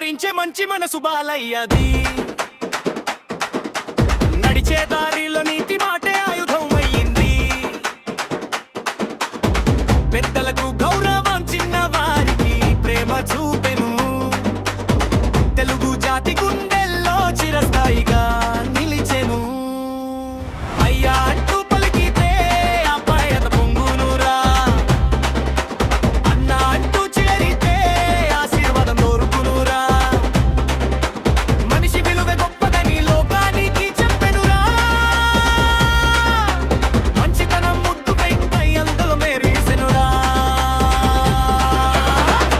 పలకరించే మంచి మనసు బాలయ్యది. నడిచే దారిలో నీతి మాటే ఆయుధం అయ్యింది. పెద్దలకు గౌరవం, చిన్న వారికి ప్రేమ చూపెను. తెలుగు జాతి గుండెల్లో చిరస్థాయిగా నిలిచెను. అయ్యా అంటూ పలికితే అపాయత పొంగునురా. అన్న అంటూ చేరితే ఆశీర్వాదం దొరుకునురా. మనిషి విలువ గొప్పదని లోకానికి చెప్పెనురా. మంచితనం ముద్దు పై అందులో మేరీసెనురా.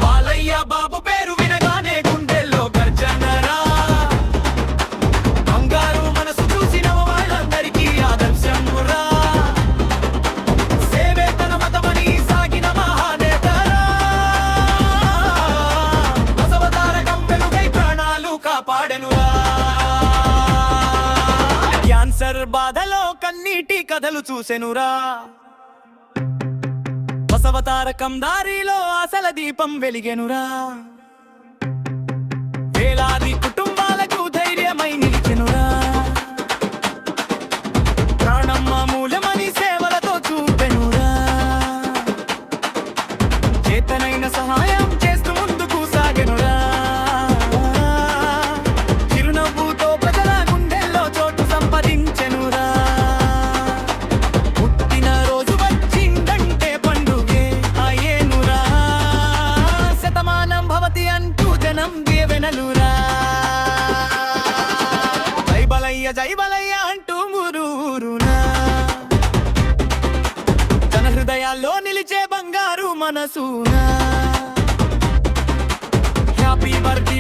బాలయ్య బాబు పేరు వినగానే గుండెల్లో గర్జనరా. బంగారు మనసు చూసిన వాళ్ళందరికీ ఆదర్శమురా. సేవే తన మతమని సాగిన మహానేతరా. బసవతారకం వెలుగై ప్రాణాలు కాపాడెనురా. క్యాన్సర్ బాధలో కన్నీటి కథలు చూసెనురా. బసవతారకం దారిలో ఆశల దీపం వెలిగెనురా. వేలాది కుటుంబాలకు ధైర్యమై నిలిచెనురా. ప్రాణం మూలమని సేవలతో చూపెనురా. చేతనైన సహాయం చేస్తూ ముందుకు సాగెనురా. చిరునవ్వుతో ప్రజల గుండెల్లో చోటు సంపాదించెనురా. పుట్టిన రోజు వచ్చిందంటే పండుగే అయ్యేనురా. శతమానం భవతి అంటూ జనం దీవెనలురా. జై బలయ్య అంటూ మురూరునా. జన హృదయాల్లో నిలిచే బంగారు మనసునా. Happy birthday